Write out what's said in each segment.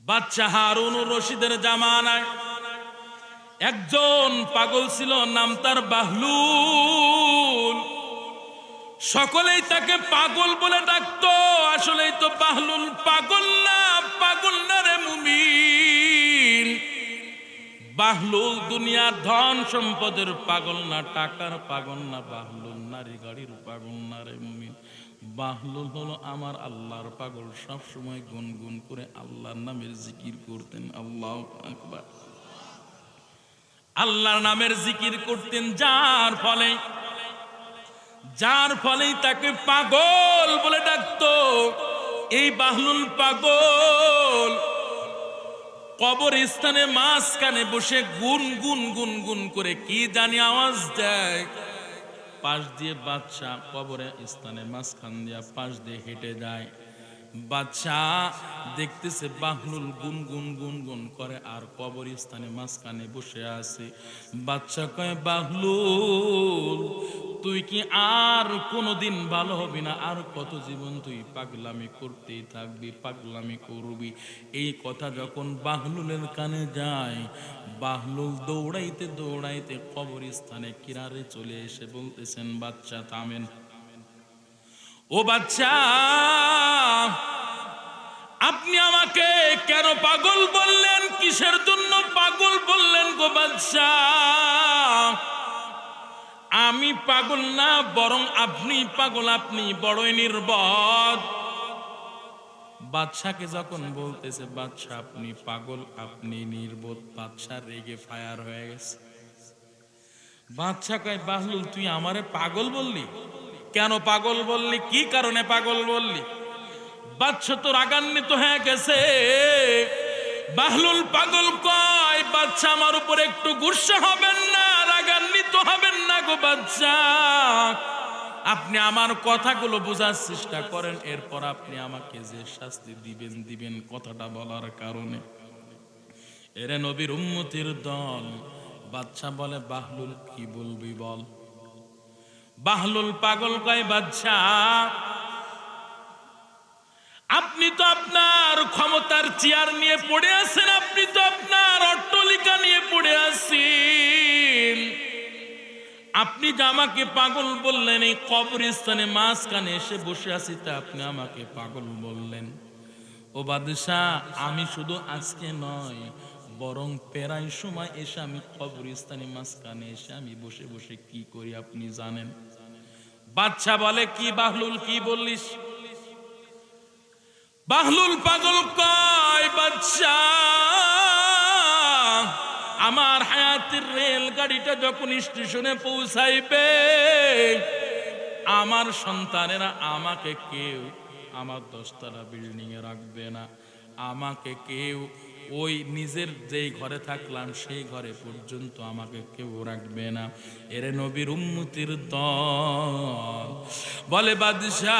বাদশা হারুনুর রশিদের জামানায় একজন পাগল ছিল, নাম তার বাহলুল। সকলেই তাকে পাগল বলে ডাকতো। আসলেই তো বাহলুল পাগল না রে মুমিন। বাহলুল দুনিয়ার ধন সম্পদের পাগল না, টাকার পাগল না। বাহলুল নারী গাড়ির পাগল না রে মুমিন। বাহলুল হলো আমার আল্লাহর পাগল। সব সময় গুনগুন করে আল্লাহর নামের জিকির করতেন। আল্লাহু আকবার। আল্লাহর নামের জিকির করতেন, যার ফলেই তাকে পাগল বলে ডাকতো। এই বাহলুল পাগল কবরস্থানে মাঝখানে বসে গুন করে কি জানি আওয়াজ দেয়। পাশ দিয়ে বাদশা কবরে স্থানে মাঝখান দিয়া পাশ দিয়ে হেঁটে যায়। বাদশা দেখতেছে বাহলুল গুনগুন করে আর কবরস্থানে মাঝখানে বসে আছে। বাদশা কয়, বাহলুল তুই কি আর কোনোদিন ভালো হবি না? আর কত জীবন তুই পাগলামি করতেই থাকবি, পাগলামি করবি? এই কথা যখন বাহলুলের কানে যায়, বাহলুল দৌড়াইতে কবরস্থানে কিনারে চলে এসে বলতেছেন, বাদশা থামেন। ও বাদশা, আপনি আমাকে কেন পাগল বললেন? কিসের জন্য পাগল বললেন গো বাদশা? আমি পাগল না, বরং আপনি পাগল। আপনি বড়ই নির্বোধ। বাদশাকে যখন বলতেছে বাদশা আপনি পাগল, আপনি নির্বোধ, বাদশা রেগে ফায়ার হয়ে গেছে। বাদশা কয়, বাহলুল তুই আমারে পাগল বললি? কেন পাগল বললি? কি কারণে পাগল বললি? বাদশা তো রাগান্বিত হয়ে গেছে। বাহলুল পাগল কয়, বাদশা আমার উপর একটু গুসা হবেন না, রাগান্বিত হবেন না গো বাদশা। আপনি আমার কথাগুলো বোঝার চেষ্টা করেন, এরপর আপনি আমাকে যে শাস্তি দিবেন কথাটা বলার কারণে। এরে নবীর উম্মতির দল। বাদশা বলে, বাহলুল কি বলবি বল। বাহলুল পাগল কয়, বাদশা আপনি তো আপনার ক্ষমতার চেয়ার নিয়ে পড়ে আছেন, আপনি তো আপনার অট্টালিকা নিয়ে পড়ে আছেন। আপনি যে আমাকে পাগল বললেন, এই কবরস্থানে মাঝখানে এসে বসে আছি তা আপনি আমাকে পাগল বললেন। ও বাদশা, আমি শুধু আজকে নয়, বরং প্রায় সময় এসে আমি কবরস্থানে মাঝখানে এসে আমি বসে বসে কি করি আপনি জানেন? বাদশা বলে, কি বাহলুল কি বললিস? বাহলুল পাগল কয়, বাদশা আমার হায়াতের রেল গাড়িটা যখন স্টেশনে পৌঁছাইবে, আমার সন্তানেরা আমাকে কেউ আমার 10তলা বিল্ডিং এ রাখবে না। আমাকে কেউ ওই নিজের যেই ঘরে থাকলাম সেই ঘরে পর্যন্ত আমাকে কেউ রাখবে না। এরে নবীর উম্মতির দল। বলে, বাদশা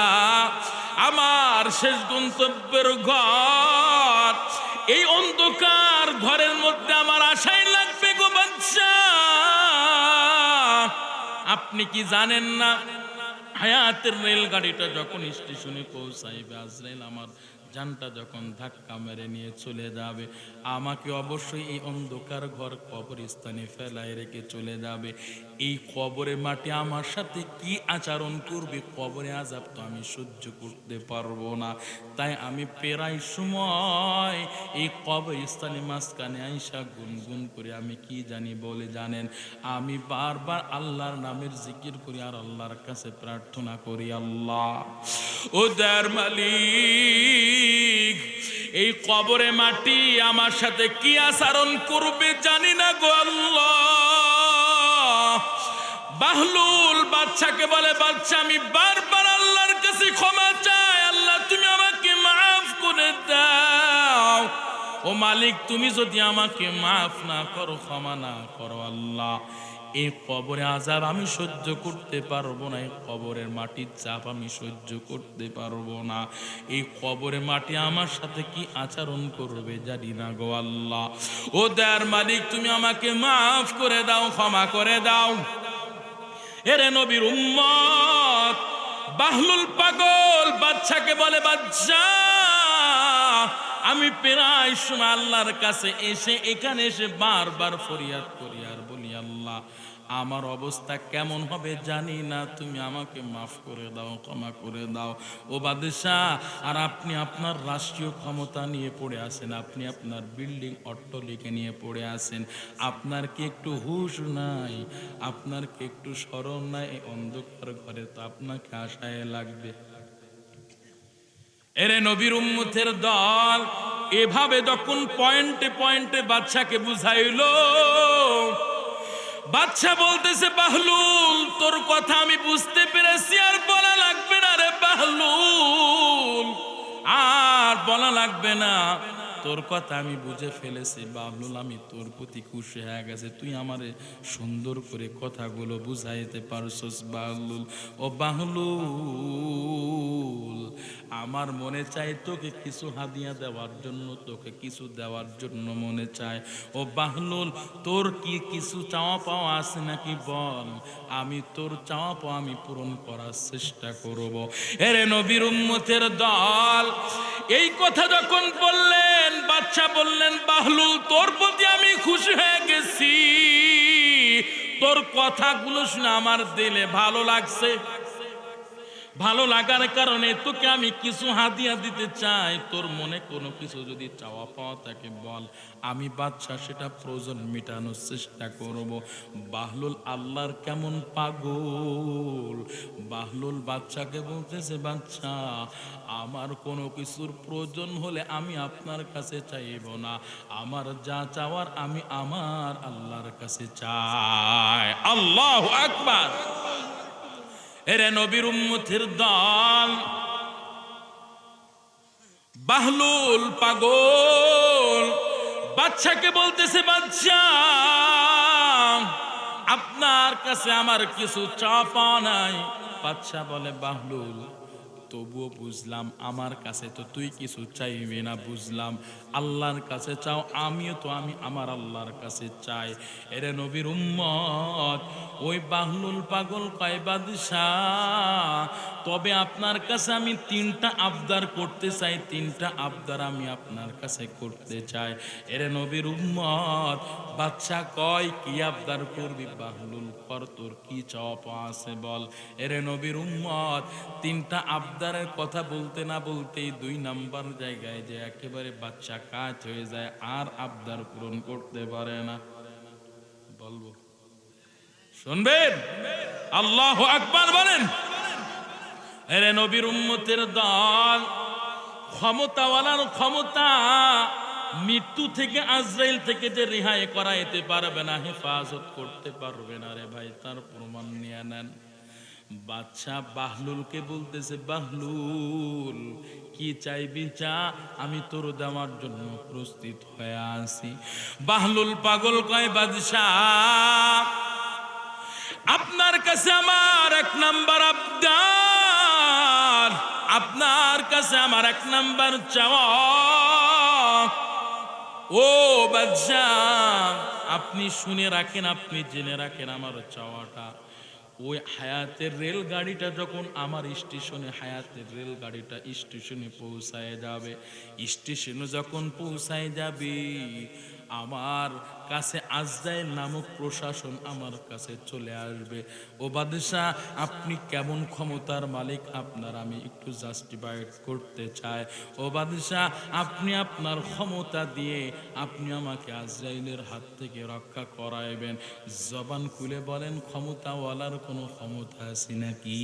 আমার শেষ গন্তব্যের ঘর, এই অন্ধকার ঘরের মধ্যে আমার আশাই লাগবে গো বাদশা। আপনি কি জানেন না, হায়াতের রেলগাড়িটা যখন স্টেশনে পৌঁছাইবে, আজরাইল আমার জানটা যখন ধাক্কা মেরে নিয়ে চলে যাবে, আমাকে অবশ্যই এই অন্ধকার ঘর কবরস্থানে ফেলায় রেখে চলে যাবে। এই কবরে মাটি আমার সাথে কি আচরণ করবে, কবরে আযাব তো আমি সহ্য করতে পারবো না। তাই আমি প্রায় সময় এই কবরস্থানে মাঝখানে আইসা গুনগুন করে আমি কি জানি বলে জানেন? আমি বারবার আল্লাহর নামের জিকির করি আর আল্লাহর কাছে প্রার্থনা করি, আল্লাহ ও দয়ার মালিক, এই কবরে মাটি আমার সাথে কি আচরণ করবে জানি না গো আল্লাহ। বাহলুল বাদশাকে বলে, বাদশা আমি বারবার আল্লাহর কাছে ক্ষমা চাই, আল্লাহ তুমি আমাকে মাফ করে দাও। ও মালিক, তুমি যদি আমাকে মাফ না করো, ক্ষমা না করো, আল্লাহ এই কবরে আযাব আমি সহ্য করতে পারবো না। এই কবরের মাটির চাপ আমি সহ্য করতে পারবো না। এই কবরে মাটি আমার সাথে কি আচরণ করবে জানি না গো আল্লাহ। ও দয়ার মালিক, তুমি আমাকে মাফ করে দাও, ক্ষমা করে দাও। এরে নবীর উম্মত, বাহলুল পাগল বাদশাকে বলে, বাদশা আমি প্রায় সময় আল্লাহর কাছে এসে এখানে এসে বারবার ফরিয়াদ করি আর বলি, আল্লাহ আমার অবস্থা কেমন হবে জানি না, তুমি আমাকে মাফ করে দাও, ক্ষমা করে দাও। ও বাদশাহ, আর আপনি আপনার রাষ্ট্রীয় ক্ষমতা নিয়ে পড়ে আছেন, আপনি আপনার বিল্ডিং অট্টালিকা নিয়ে পড়ে আছেন, আপনার কি একটু হুঁশ নাই? আপনার কি একটু স্মরণ নাই? এই অন্ধকার ঘরে তো আপনাকে আশায় লাগবে। এরে নবীর উম্মতের দল, এভাবে যখন পয়েন্টে পয়েন্টে বাদশাকে বুঝাইলো, বাদশা বলতেছে, বাহলুল তোর কথা আমি বুঝতে পেরেছি, আর বলা লাগবে না রে বাহলুল, আর বলা লাগবে না, তোর কথা আমি বুঝে ফেলেছি বাহলুল, আমি তোর প্রতি খুশি হয়ে গেছে, তুই আমারে সুন্দর করে কথাগুলো বুঝাইতে পারছস বাহলুল। ও বাহলুল, আমার মনে চাই তোকে কিছু হাদিয়া দেওয়ার জন্য, তোকে কিছু দেওয়ার জন্য মনে চায়। ও বাহলুল, তোর কি কিছু চাওয়া পাওয়া আছে নাকি বল, আমি তোর চাওয়া পাওয়া আমি পূরণ করার চেষ্টা করব। এরে নবীর উম্মতের দল, এই কথা যখন বললেন, বাদশা বললেন, বাহলুল তোর প্রতি আমি খুশি হয়ে গেছি, তোর কথাগুলো শুনে আমার দিলে ভালো লাগছে, ভালো লাগার কারণে তোকে আমি কিছু হাদিয়া দিতে চাই, তোর মনে কোনো কিছু যদি চাওয়া পাওয়া থাকে বল, আমি বাদশা সেটা প্রয়োজন মেটানোর চেষ্টা করব। বাহলুল আল্লাহর কেমন পাগল, বাহলুল বাদশাকে বলতেছে, বাদশা আমার কোনো কিছুর প্রয়োজন হলে আমি আপনার কাছে চাইব না, আমার যা চাওয়ার আমি আমার আল্লাহর কাছে চাই। আল্লাহু আকবার। এরে নবীর উম্মতের দল, বাহলুল পাগল বাদশাকে বলতেছে, বাদশা আপনার কাছে আমার কিছু চাওয়া নাই। বাদশা বলে, বাহলুল তবুও বুঝলাম আমার কাছে তো তুই কিছু চাইবি না, বুঝলাম আল্লাহর কাছে চাও, আমিও তো আমি আমার আল্লাহর কাছে চাই। এরে নবীর উম্মত, ওই বাহলুল পাগল কয়, বাদশাহ তবে আপনার কাছে আমি তিনটা আবদার করতে চাই, তিনটা আবদার আমি আপনার কাছে করতে চাই। এরে নবীর উম্মত, বাদশা কয়, কি আবদার করবি বাহলুল, কর, তোর কি চাওয়া পাওয়া আছে বল। এরে নবীর উম্মত, তিনটা আবদারের কথা বলতে না বলতেই 2 নাম্বার জায়গায় যে একেবারে বাদশা কাজ হয়ে যায়, আর আবদার পূরণ করতে পারে না। বলবো, শুনবেন? আল্লাহু আকবার বলেন। এরে নবীর উম্মতের দল, ক্ষমতাওয়ালার ক্ষমতা মৃত্যু থেকে, আজরাইল থেকে যে রেহাই করাইতে পারবে না, হেফাজত করতে পারবে না রে ভাই, তার প্রমাণ নিয়ে নেন। বাদশা বাহলুলকে বলতেছে, বাহলুল কি চাইবি চা, আমি তোর দেওয়ার জন্য প্রস্তুত হয়ে আছি। বাহলুল পাগল কয়, বাদশা আপনার কাছে আমার 1 নাম্বার আবদার, আপনার কাছে আমার 1 নাম্বার চাওয়া। ও বাদশা আপনি শুনে রাখেন, আপনি জেনে রাখেন আমার চাওয়াটা। ওই হায়াতের রেলগাড়িটা যখন আমার স্টেশনে, হায়াতের রেলগাড়িটা স্টেশনে পৌঁছায় যাবে, স্টেশনে যখন পৌঁছায় যাবে, আমার কাছে আজরাইল নামক প্রশাসন আমার কাছে চলে আসবে। ও বাদশাহ আপনি কেমন ক্ষমতার মালিক, আপনার আমি একটু জাস্টিফাইড করতে চাই। ও বাদশাহ আপনি আপনার ক্ষমতা দিয়ে আপনি আমাকে আজরাইলের হাত থেকে রক্ষা করাইবেন। জবান খুলে বলেন, ক্ষমতাওয়ালার কোনো ক্ষমতা আছে নাকি?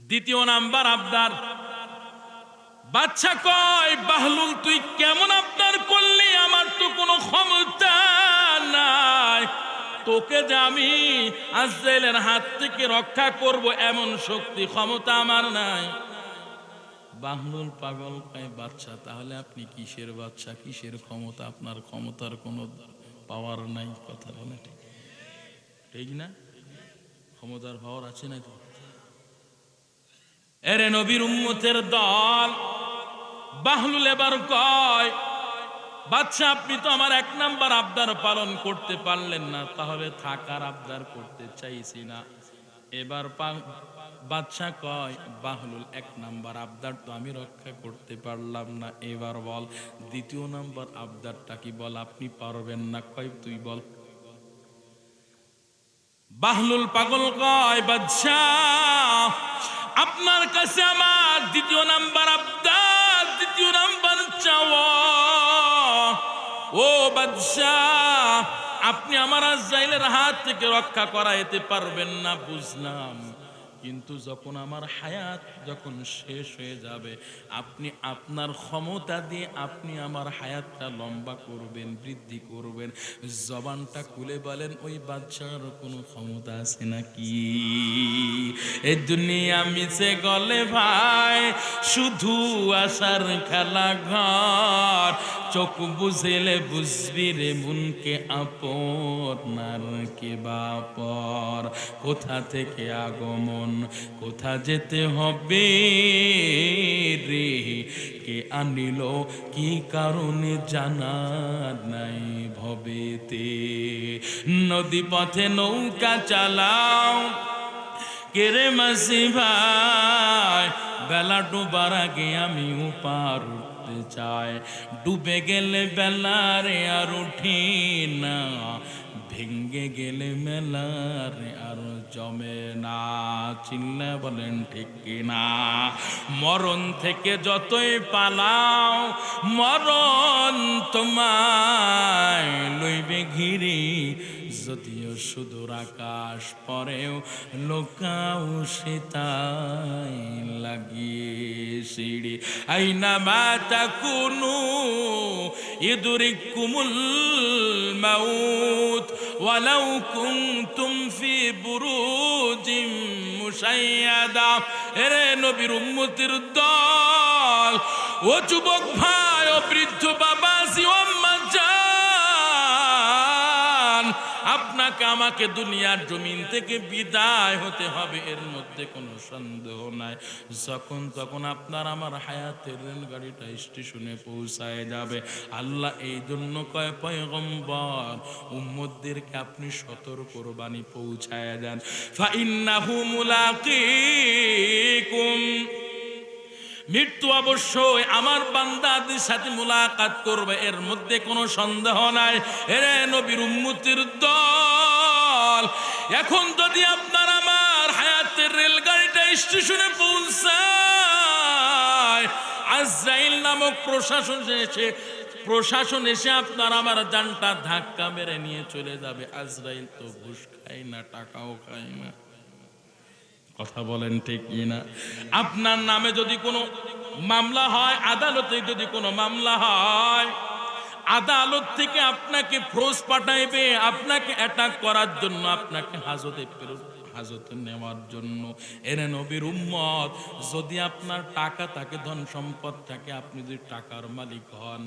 দ্বিতীয় নাম্বার আবদার, বাদশা কয়, বাহলুল তুই কেমন আবদার করলি, আমার তো কোনো ক্ষমতা নাই, তোকে যে আমি আজরাইলের হাত থেকে রক্ষা করব এমন শক্তি ক্ষমতা আমার নাই। বাহলুল পাগল কয়, বাদশা তাহলে আপনি কিসের বাদশা, কিসের ক্ষমতা, আপনার ক্ষমতার কোনো পাওয়ার নাই। কথা বলে ঠিক, ঠিক না? ক্ষমতার পাওয়ার আছে নাকি? এরে নবীর উম্মতের দল, বাহলুল এবার কয়, বাদশা আপনি তো আমার 1 নাম্বার আবদার পালন করতে পারলেন না, তাহলে থাকার আবদার করতে চাইছি না। এবার বাদশাহ কয়, বাহলুল, এক নাম্বার আবদার তো আমি রক্ষা করতে পারলাম না, এবার বল দ্বিতীয় নাম্বার আবদারটা কি, বল আপনি পারবেন না, কয় তুই বল। বাহলুল পাগল কয়, বাদশাহ আপনার কাছে আমার দ্বিতীয় নাম্বার আবদার, দ্বিতীয় নাম্বার চাওয়া। ও বাদশাহ, আপনি আমার আজরাইলের হাত থেকে রক্ষা করাইতে পারবেন না বুঝলাম, কিন্তু যখন আমার হায়াত যখন শেষ হয়ে যাবে, আপনি আপনার ক্ষমতা দিয়ে আপনি আমার হায়াতটা লম্বা করবেন, বৃদ্ধি করবেন। জবানটা খুলে বলেন, ওই বাদশার কোনো ক্ষমতা আছে নাকি? এই দুনিয়া মিছে গলে ভাই, শুধু আশার খেলা ঘর। চোখ বুঝেলে বুঝবি রে মনকে আপনার কে বাপর। কোথা থেকে আগমন, কোথা যেতে হবে রে, কে আনিল কি কারণে জানা নাই ভবেতে। নদী পথে নৌকা চালাও কেরে মাসি ভাই, বেলা ডুবার আগে আমি উপার উঠতে চাই। ডুবে গেলে বেলারে আর উঠি না, ভেঙ্গে গেলে মেলারে আর জমে না। চিল্লা বলেন ঠিক কিনা? মরণ থেকে যতই পালাও, মরণ তোমায় লইবে ঘিরি। যদিও সুদূর আকাশ পরেও লোকাও সেতাই লাগিয়ে সিঁড়ি। আইনা মাতা কুনু ইদরিকুমুল মাউত ওয়ালাউ কুনতুম ফি বুরুজিম মুশাইয়াদা। এরে নবীর উম্মতের দল, ও যুবক ভাই, ও বৃদ্ধ বাবা, ও আম্মা জান, আপনাকে আমাকে দুনিয়ার জমিন থেকে বিদায় হতে হবে, এর মধ্যে কোনো সন্দেহ নাই। যখন তখন আপনার আমার হায়াতের রেলগাড়িটা স্টেশনে পৌঁছায় যাবে। আল্লাহ এই জন্য কয়, পয়গম্বর উম্মতদেরকে আপনি সতর্ক বাণী পৌঁছায় দেন, ফাইন্নাহু মুলাকিকুম, মৃত্যু অবশ্যই আমার বান্দাদের সাথে মুলাকাত করবে, এর মধ্যে কোনো সন্দেহ নাই। এরে নবীর উম্মতের দল, এখন যদি আপনার আমার হায়াতের রেলগাড়িটা স্টেশনে পৌঁছায়, আজরাইল নামক প্রশাসন এসে আপনার আমার জানটা ধাক্কা মেরে নিয়ে চলে যাবে। আজরাইল তো ঘুষ খায় না, টাকাও খায় না। কথা বলেন ঠিক কিনা? আপনার নামে যদি কোনো মামলা হয়, আদালতে যদি কোনো মামলা হয়, আদালত থেকে আপনাকে ফৌজ পাঠাইবে আপনাকে অ্যাটাক করার জন্য, আপনাকে হাজতে নেওয়ার জন্য। এরে নবীর উম্মত, যদি আপনার টাকা থাকে, ধন সম্পদ থাকে, আপনি যদি টাকার মালিক হন,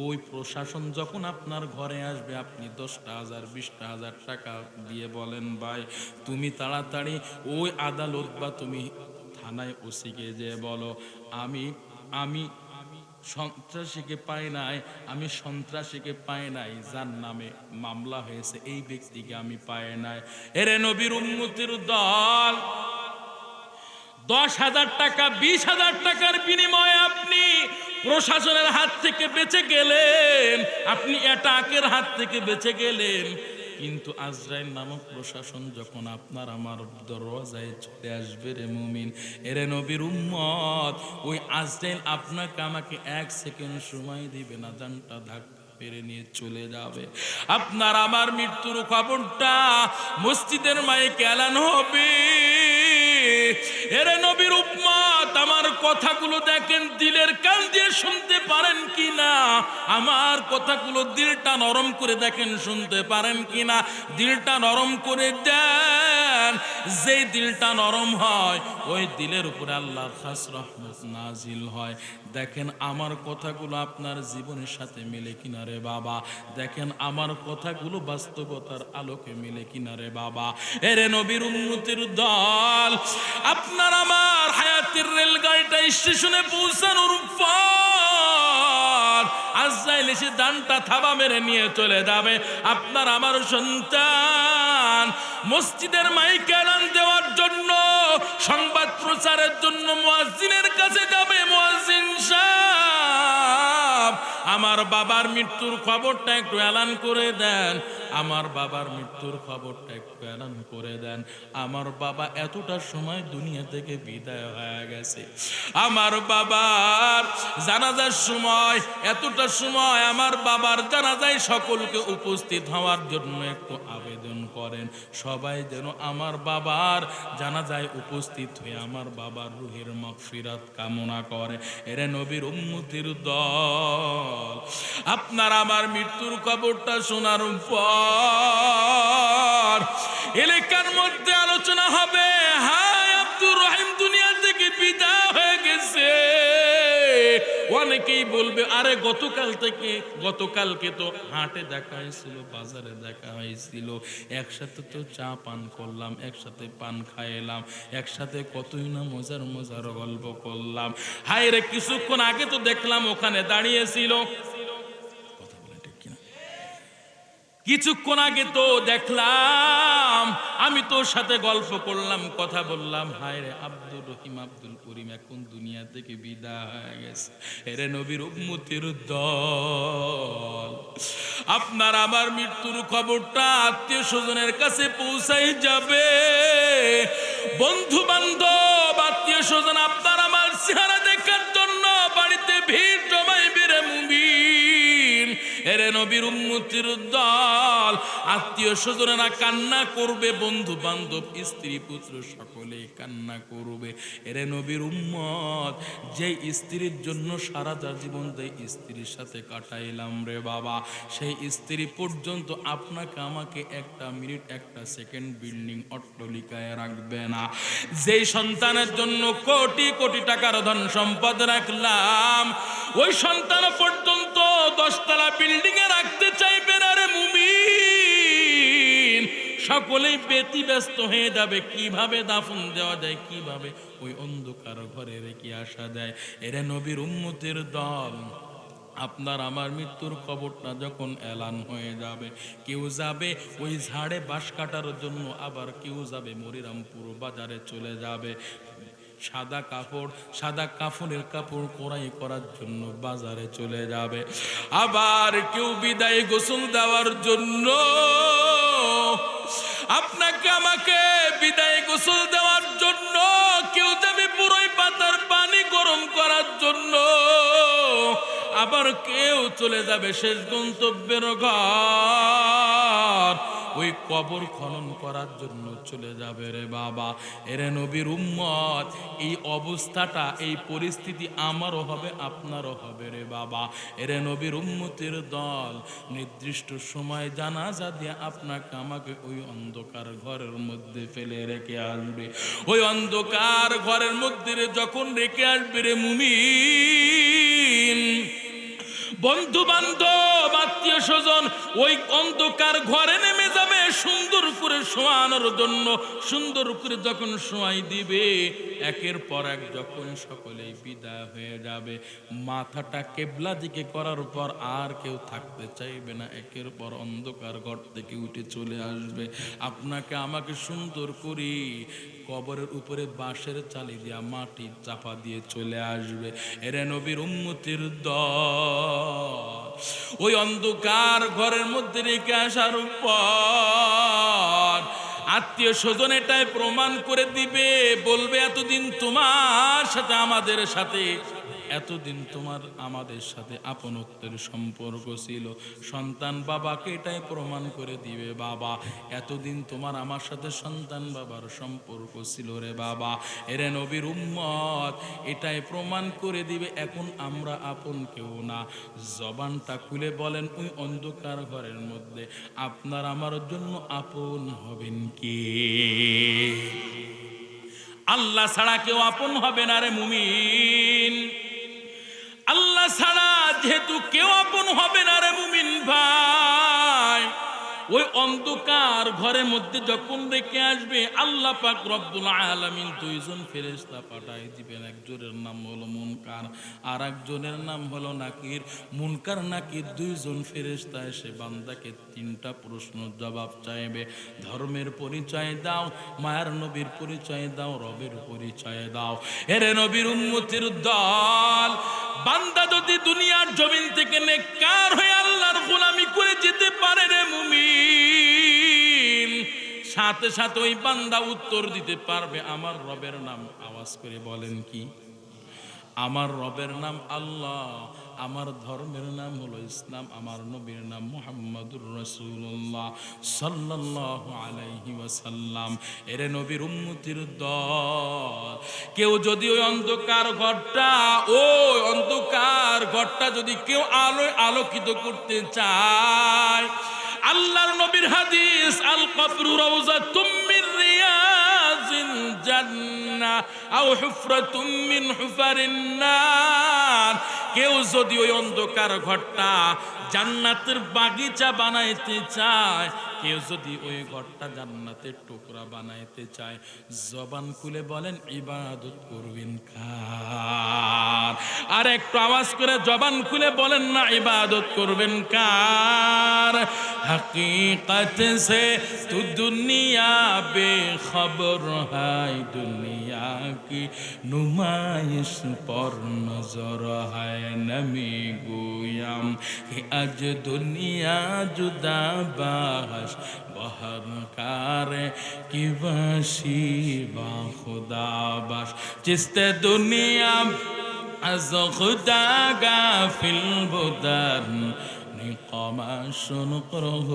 ওই প্রশাসন যখন আপনার ঘরে আসবে, আপনি 10,000 20,000 টাকা দিয়ে বলেন, ভাই তুমি তাড়াতাড়ি ওই আদালত বা তুমি থানায় ওসিকে যে বলো, আমি সন্ত্রাসীকে পাই নাই, আমি সন্ত্রাসীকে পাই নাই, যার নামে মামলা হয়েছে এই ব্যক্তিকে আমি পাই নাই। এরে নবীর উম্মতের দল, 10,000 টাকা 20,000 টাকার বিনিময়ে আপনি প্রশাসনের হাত থেকে বেঁচে গেলেন, আপনি অ্যাটাকের হাত থেকে বেঁচে গেলেন, কিন্তু আজরাইল নামক প্রশাসন যখন আপনার আমার দরওয়াজায় চলে আসবে রে মুমিন, এরে নবীর উম্মত, ওই আজরাইল আপনাকে আমাকে 1 সেকেন্ড সময় দিবে না, জানটা ধাক্কা মেরে নিয়ে চলে যাবে। আপনার আমার মৃত্যুর খবরটা মসজিদের মাইকে এলান হবে। এরে নবীর উম্মত, আমার কথাগুলো দেখেন, দিলের কান দিয়ে শুনতে পারেন কিনা? আমার কথাগুলো দিলটা নরম করে দেখেন, শুনতে পারেন কিনা? দিলটা নরম করে দেন। যেই দিলটা নরম হয়, ওই দিলের উপরে আল্লাহর খাস রহমত নাজিল হয়। দেখেন আমার কথাগুলো আপনার জীবনের সাথে মিলে কিনা রে বাবা, দেখেন আমার কথাগুলো বাস্তবতার আলোকে মিলে কিনা রে বাবা। এরে নবীর উম্মতের দল, আপনার আমার হায়াতের রেলগাড়িটা স্টেশনে পৌঁছানোর পর আজরাইল এসে দানটা থাবা মেরে নিয়ে চলে যাবে। আপনার আমার সন্তান মসজিদের মাইকে এলান দেওয়ার জন্য সংবাদ প্রচারের জন্য মুয়াজ্জিনের কাছে যাবে, মুয়াজ্জিন সাহেব আমার বাবার মৃত্যুর খবরটা একটু এলান করে দেন, আমার বাবার মৃত্যুর খবরটা একটু এলান করে দেন। আমার বাবা এতটা সময় দুনিয়া থেকে বিদায় হয়ে গেছে, আমার বাবার জানাজার সময় এতটা সময় আমার বাবার জানাজায় সকলকে উপস্থিত হওয়ার জন্য একটু আবেদন করেন, সবাই যেন আমার বাবার জানাজায় উপস্থিত হয়ে আমার বাবার রুহের মাগফিরাত কামনা করে। এরে নবীর উম্মতির দল, আপনার আমার মৃত্যুর খবরটা শোনার পর এলাকার মধ্যে আলোচনা হবে, হায় আব্দুর রহিম দুনিয়া থেকে বিদায় হয়ে গেছে। অনেকেই বলবে আরে গতকালকে তো হাটে দেখা হয়েছিল, বাজারে দেখা হয়েছিল, একসাথে তো চা পান করলাম, একসাথে পান খাইলাম, একসাথে কতই না মজার মজার গল্প করলাম। হায় রে কিছুক্ষণ আগে তো দেখলাম ওখানে দাঁড়িয়েছিল, কথা বলেন ঠিক কিনা, কিছুক্ষণ আগে তো দেখলাম, আমি তোর সাথে গল্প করলাম, কথা বললাম। হায় রে আব্দুর রহিম আব্দুল করিম এখন দুনিয়া থেকে বিদায় হয়ে গেছে। এরে নবীর উম্মতের দল, আপনার আমার মৃত্যুর খবরটা আত্মীয় স্বজনের কাছে পৌঁছাই যাবে, বন্ধু বান্ধব আত্মীয় স্বজন আপনার আমার চেহারা দেখার জন্য বাড়িতে ভিড় জমাইবে রে মুমিন। এরে নবীর উম্মতের দল, আত্মীয় স্বজনেরা কান্না করবে, বন্ধু বান্ধব স্ত্রী পুত্র সকলে কান্না করবে। এরে নবীর উম্মত, যে স্ত্রীর জন্য সারাটা জীবন যে স্ত্রীর সাথে কাটাইলাম রে বাবা, সেই স্ত্রী পর্যন্ত আপনাকে আমাকে একটা মিনিট একটা সেকেন্ড বিল্ডিং অট্টালিকায় রাখবে না। যেই সন্তানের জন্য কোটি কোটি টাকার ধন সম্পদ রাখলাম, ওই সন্তান পর্যন্ত 10 তলা বিল্ডিং এ রাখতে চাইবে না রে মুমিন। সকলেই ব্যতিব্যস্ত হয়ে যাবে, কিভাবে দাফন দেওয়া যায়, কিভাবে ওই অন্ধকার ঘরে রেখে আসা যায়। এরে নবীর উম্মতের দল, আপনার আমার মৃত্যুর খবরটা যখন এলান হয়ে যাবে, কেউ যাবে ওই ঝাড়ে বাঁশ কাটার জন্য, আবার কেউ যাবে মরিরামপুর বাজারে চলে যাবে সাদা কাফনের কাপড় ক্রয় করার জন্য বাজারে চলে যাবে, আবার কেউ বিদায় গোসল দেওয়ার জন্য, আপনাকে আমাকে বিদায় গোসল দেওয়ার জন্য, কেউ যাবে পুরোই পাতার পানি গরম করার জন্য, আবার কেউ চলে যাবে শেষ গন্তব্যের ঘর, ওই কবর খনন করার জন্য চলে যাবে রে বাবা। এরে নবীর উম্মত, এই অবস্থাটা এই পরিস্থিতি আমারও হবে আপনারও হবে রে বাবা। এরে নবীর উম্মতের দল, নির্দিষ্ট সময় জানাজা দিয়ে আপনাকে আমাকে ওই অন্ধকার ঘরের মধ্যে ফেলে রেখে আসবে। ওই অন্ধকার ঘরের মধ্যে যখন রেখে আসবে রে মুমিন, বন্ধু বান্ধব আত্মীয় স্বজন ওই অন্ধকার ঘরে নেমে যাবে সুন্দর করে শোয়ানোর জন্য। সুন্দর করে যখন শোয়াই দিবে, একের পর এক যখন সকলেই বিদায় হয়ে যাবে, মাথাটা কেবলা দিকে করার পর আর কেউ থাকতে চাইবে না, একের পর অন্ধকার ঘর থেকে উঠে চলে আসবে, আপনাকে আমাকে সুন্দর করে কবরের উপরে বাঁশের চালি দিয়া মাটি চাপা দিয়ে চলে আসবে। এরে নবীর উম্মতের দল, ওই অন্ধকার ঘরের মধ্যে রেখে আসার পর আত্মীয় স্বজন এটাই প্রমাণ করে দিবে, বলবে এতদিন তোমার সাথে আমাদের সাথে, এতদিন তোমার আমাদের সাথে আপনত্বের সম্পর্ক ছিল। সন্তান বাবাকে এটাই প্রমাণ করে দিবে, বাবা এতদিন তোমার আমার সাথে সন্তান বাবার সম্পর্ক ছিল রে বাবা। এরে নবীর উম্মত, এটাই প্রমাণ করে দিবে এখন আমরা আপন কেউ না। জবানটা খুলে বলেন, ওই অন্ধকার ঘরের মধ্যে আপনার আমার জন্য আপন হবেন কে? আল্লাহ ছাড়া কেউ আপন হবে না রে মুমিন। আল্লাহ ছাড়া যেহেতু কেউ আপন হবে না রে মুমিন ভাই, ওই অন্ধকার ঘরের মধ্যে যখন রেখে আসবে, আল্লাহ পাক রব্বুল আলামিন দুইজন ফেরেশতা পাঠায় দিবেন। একজনের নাম হলো মুনকার, আর একজনের নাম হলো নাকির। মুনকার নাকির দুইজন ফেরেশতা এসে বান্দাকে তিনটা প্রশ্ন জবাব চাইবে। ধর্মের পরিচয় দাও, মায়ার নবীর পরিচয় দাও, রবের পরিচয় দাও। এরে নবীর উম্মতের দল, বান্দা যদি দুনিয়ার জমিন থেকে নেককার হয়ে আল্লাহর গোলামি করে যেতে পারে রে মুমিন, সাথে সাথে ওই বান্দা উত্তর দিতে পারবে আমার রবের নাম। আওয়াজ করে বলেন কি? আমার রবের নাম আল্লাহ, আমার ধর্মের নাম হলো ইসলাম, আমার নবীর নাম মুহাম্মাদুর রাসূলুল্লাহ সাল্লাল্লাহু আলাইহি ওয়াসাল্লাম। এরে নবীর উম্মতির দল, কেউ যদি ওই অন্ধকার ঘরটা যদি কেউ আলোয় আলোকিত করতে চায়, আল্লাহর নবীর হাদিস, আল কবরু রাউযাতুম মির রিয়াজিল জান্নাহ আও হুফরাতুম মিন হুফারিন নার। কেউ যদি ওই অন্ধকার ঘরটা জান্নাতের বাগিচা বানাইতে চায়, কেউ যদি ওই ঘরটা জান্নাতের টুকরা বানাইতে চায়, জবান খুলে বলেন ইবাদত করবেন কার? আর একটু আওয়াজ করে জবান খুলে বলেন না, ইবাদত করবেন কার? हकीकत से तू दुनिया बेखबर है, दुनिया की नुमाइश पर नजर है। नमी गोयाम कि आज दुनिया जुदा बाहश बहर कारे कि बाशी बा खुदा बाश। जिसते दुनिया از خدا غافل بودن، নিকমাশন করহ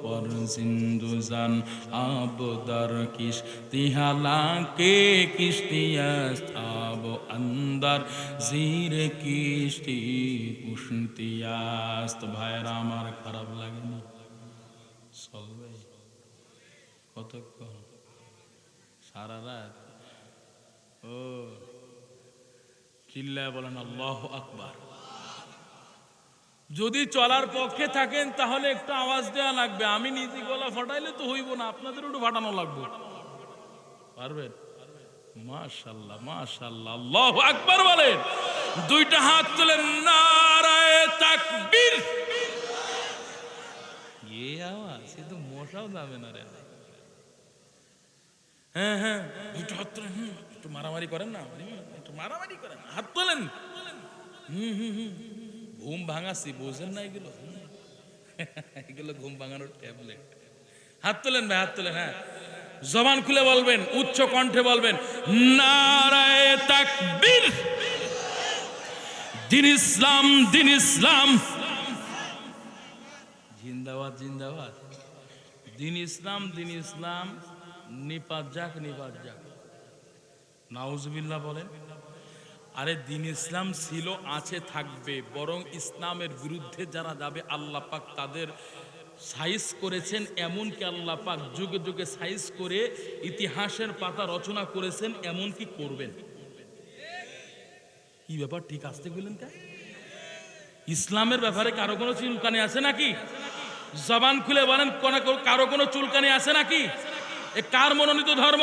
পর জিন্দুজান। আব দর কিস্তি হালাকে কিস্তিয়াস্ত আব আন্দার জিরে কিস্তি পুষ্টিয়াস্ত। ভাইরা আমার খারাপ লাগেনি? চলবে কতক্ষণ? সারা রাত? ও চিল্লায় বলেন আল্লাহু আকবার। যদি চলার পক্ষে থাকেন তাহলে একটু আওয়াজ দেওয়া লাগবে। আমি নিজে গলা ফাটাইলে তো হইব না, আপনাদের একটু ফাটানো লাগবে। পারবেন? মাশাআল্লাহ মাশাআল্লাহ, আল্লাহু আকবার বলেন। দুইটা হাত তুলেন, নারায়ে তাকবীর। এই আওয়াজ এ তো মশাও যাবে না রে। হ্যাঁ হ্যাঁ, দুটো হাত তুলেন, একটু মারামারি করেন না, একটু মারামারি করেন, হাত তোলেন। ঘুম ভাঙাচ্ছি, বোঝেন না এগুলো? এগুলো ঘুম ভাঙানোর ট্যাবলেট। হাত তোলেন ভাই, হাত তোলেন। হ্যাঁ, জবান খুলে বলবেন, উচ্চ কণ্ঠে বলবেন, নারায়ে তাকবীর। দিন ইসলাম, দিন ইসলাম, জিন্দাবাদ জিন্দাবাদ। দিন ইসলাম, দিন ইসলাম, নিপাত যাক নিপাত যাক। নাউজুবিল্লাহ বলেন। আরে দিন ইসলাম ছিল, আছে, থাকবে। বরং ইসলামের বিরুদ্ধে যারা যাবে আল্লাহ পাক তাদের সাইজ করেছেন। এমনকি আল্লাহ পাক যুগে যুগে সাইজ করে ইতিহাসের পাতা রচনা করেছেন, এমনকি করবেন। কি ব্যাপার, ঠিক আসতে গেলেন কে? ইসলামের ব্যাপারে কারো কোনো চুলকানি আছে নাকি? জবান খুলে বলেন, কারো কোনো চুলকানি আছে নাকি? এ কার মনোনীত ধর্ম?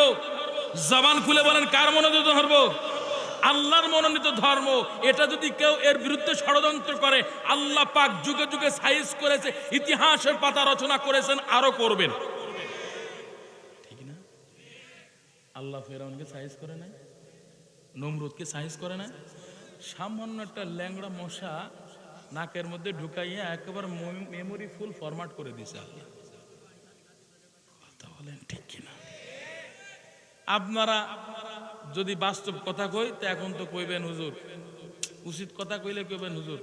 জবান খুলে বলেন, কার মনোনীত ধর্ম? আল্লাহর মনোনীত ধর্ম। এটা যদি কেউ এর বিরুদ্ধে ষড়যন্ত্র করে, আল্লাহ পাক যুগে যুগে সাইজ করেছে, ইতিহাসের পাতা রচনা করেছেন, আরো করবেন। ঠিক না? আল্লাহ ফেরাউনকে সাইজ করে নাই, নমরুদকে সাইজ করে নাই। সামান্য একটা ল্যাংড়া মশা নাকের মধ্যে ঢুকাইয়া একেবারে মেমোরি ফুল ফরম্যাট করে দিয়েছে আল্লাহ। কথা বলেন ঠিক কিনা? আপনারা যদি বাস্তব কথা কই তো এখন তো কইবেন হুজুর, উচিত কথা কইলে কইবেন হুজুর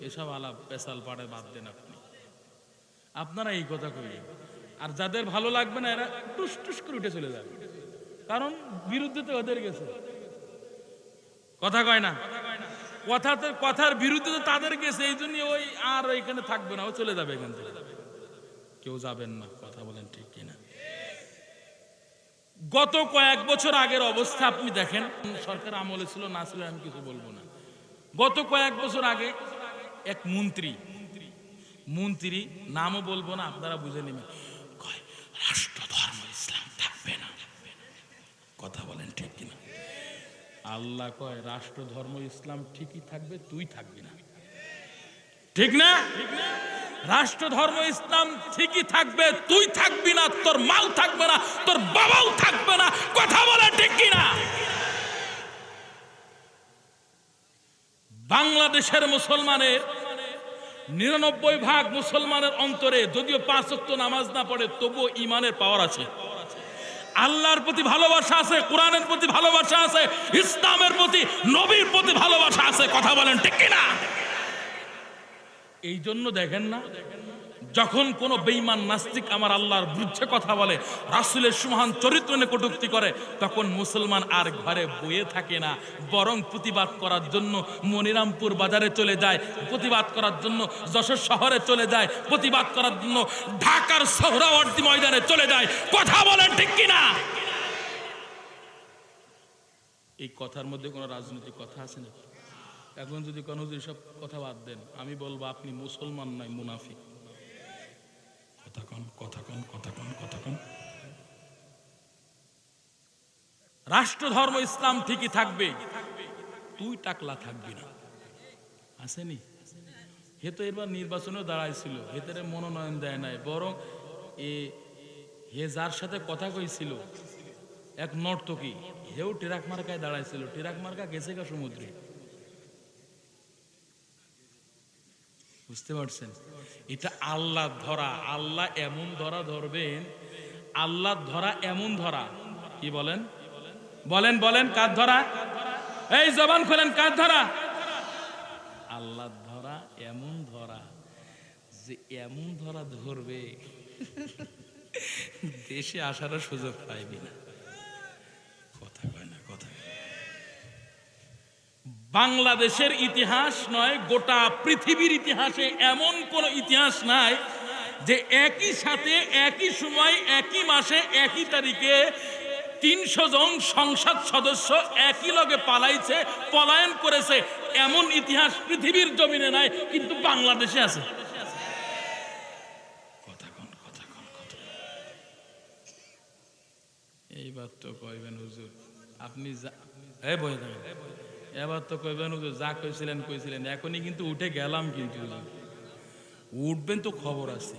এসব আলাপ পেশাল পাড়ে বাদ দেন আপনি। আপনারা এই কথা কইবেন, আর যাদের ভালো লাগবে না এরা টুস টুস করে উঠে চলে যাবে, কারণ বিরুদ্ধে তো ওদের গেছে। কথা কয় না, কথার বিরুদ্ধে তো তাদের গেছে, এই জন্য ওই আর এখানে থাকবে না, ও চলে যাবে এখান থেকে। কেউ যাবেন না, কথা বলেন ঠিক কিনা? গত কয়েক বছর আগের অবস্থা আপনি দেখেন, সরকার আমলে ছিল না ছিল আমি কিছু বলবো না। গত কয়েক বছর আগে এক মন্ত্রী, নামও বলবো না, আপনারা বুঝে নেবেন, কয় রাষ্ট্র ধর্ম ইসলাম থাকবে না। কথা বলেন ঠিক কিনা? আল্লাহ কয় রাষ্ট্র ধর্ম ইসলাম ঠিকই থাকবে, তুই থাকবি না। ঠিক না? রাষ্ট্র ধর্ম ইসলাম ঠিকই থাকবে, তুই থাকবি না, তোর মাও থাকবে না, তোর বাবাও থাকবে না। কথা বলে ঠিক কিনা? বাংলাদেশের মুসলমানের 99% মুসলমানের অন্তরে যদিও 5 ওয়াক্ত নামাজ না পড়ে, তবুও ইমানের পাওয়ার আছে, আল্লাহর প্রতি ভালোবাসা আছে, কোরআনের প্রতি ভালোবাসা আছে, ইসলামের প্রতি, নবীর প্রতি ভালোবাসা আছে। কথা বলেন ঠিক কিনা? এই জন্য দেখেন না, যখন কোন বেঈমান নাস্তিক আমার আল্লাহর বিরুদ্ধে কথা বলে, রাসূলের সুমহান চরিত্র নিয়ে কটূক্তি করে, তখন মুসলমান আর ঘরে বসে থাকে না, বরং প্রতিবাদ করার জন্য মনিরামপুর বাজারে চলে যায়, প্রতিবাদ করার জন্য যশোর শহরে চলে যায়, প্রতিবাদ করার জন্য ঢাকার সোহরাওয়ার্দী ময়দানে চলে যায়। কথা বলেন ঠিক কিনা? এই কথার মধ্যে কোনো রাজনৈতিক কথা আছে না? এখন যদি কোনো সব কথা বাদ দেন, আমি বলবো আপনি মুসলমান নয়, মুনাফিক। কথা কন, কথা কন, কথা কন, কথা কন। রাষ্ট্র ধর্ম ইসলাম ঠিকই থাকবে, তুই টাকলা থাকবি না। আসেনি? হে তো এবার নির্বাচনেও দাঁড়াইছিল, হেতারে মনোনয়ন দেয় নাই, বরং হে যার সাথে কথা কইছিল এক নর্তকী, হেও টেরাক মার্কায় দাঁড়াইছিল, টেরাক মার্কা গেছে গা সমুদ্রে। বুঝতে পারছেন? এটা আল্লাহ ধরা। আল্লাহ এমন ধরা ধরবেন, আল্লাহ ধরা এমন ধরা। কি বলেন? বলেন বলেন, কার ধরা? এই জবান খোলেন, কার ধরা? আল্লাহ ধরা এমন ধরা যে এমন ধরা ধরবে দেশে আসার সুযোগ পাইবি না। কথা কয় না, কথা। বাংলাদেশের ইতিহাস নয়, গোটা পৃথিবীর ইতিহাসে এমন কোন ইতিহাস নাই যে একই সাথে একই সময় একই মাসে একই তারিখে 300 জন সংসদ সদস্য একই লগে পালাইছে, পলায়ন করেছে, এমন ইতিহাস পৃথিবীর জমিনে নাই, কিন্তু বাংলাদেশে আছে। কথা কন, কথা কন, কথা। এইবার তো কইবেন হুজুর আপনি বলে থাকেন, এবার তো কইবেন হুজুর যা কইছিলেন কইছিলেন, এখনই কিন্তু উঠে গেলাম, কিন্তু উঠবেন তো খবর আছে,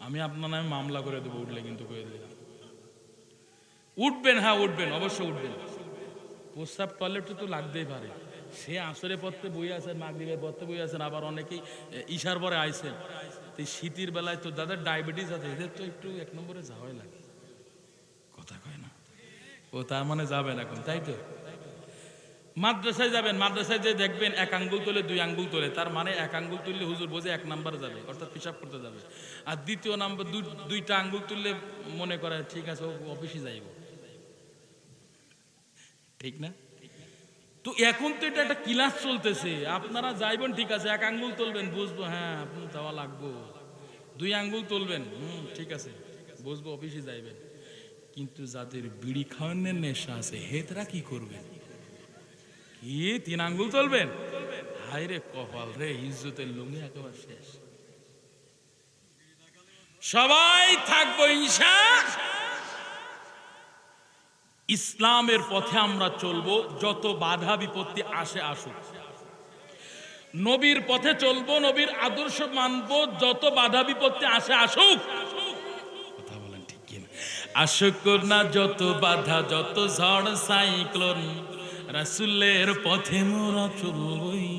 আমি আপনার নামে মামলা করে দেবো উঠলে, কিন্তু কয়ে দিলাম উঠবেন। হ্যাঁ উঠবেন, অবশ্যই উঠবেন। প্রস্রাব টয়লেট তো লাগতেই পারে, সে আসরে পড়তে বই আছেন, মাগরিবের পড়তে বই আছেন, আবার অনেকেই ঈশার পরে আইছেন। তো শীতের বেলায় তো যাদের ডায়াবেটিস আছে এদের তো একটু 1 নম্বরে যাওয়াই লাগে। কথা কয় না? ও তার মানে যাবেন এখন, তাই তো? মাদ্রাসায় যাবেন, মাদ্রাসায় যে দেখবেন 1 আঙ্গুল তোলে 2 আঙ্গুল তোলে, তার মানে 1 আঙ্গুল তুললে হুজুর বোঝে 1 নম্বরে যাবে, অর্থাৎ পেশাব করতে যাবে। আর দ্বিতীয় নাম্বার 2টা আঙ্গুল তুললে মনে করে ঠিক আছে ও অফিসে যাইব। ঠিক না? তো এখন তো এটা একটা ক্লাস চলতেছে, আপনারা যাইবেন ঠিক আছে, 1 আঙ্গুল তুলবেন, বুঝবো হ্যাঁ আপনি যাওয়া লাগবো। 2 আঙ্গুল তুলবেন, ঠিক আছে, বুঝবো অফিসে যাইবেন। কিন্তু যাদের বিড়ি খাওয়ানোর নেশা আছে হেতরা কি করবেন? কি 3 আঙ্গুল তুলবেন? হায় রে কপাল রে, ইজ্জতের লুঙ্গি একেবারে শেষ। সবাই থাকবো ইনশাআল্লাহ। ইসলামের পথে আমরা চলবো, যত বাধা বিপত্তি আসে আসুক। নবীর পথে চলবো, নবীর আদর্শ মানবো, যত বাধা বিপত্তি আসে আসুক। কথা বলেন ঠিক কিনা? আসুক না যত বাধা, যত ঝড় সাইক্লোন, রাসূলের পথে মোরা চলবই।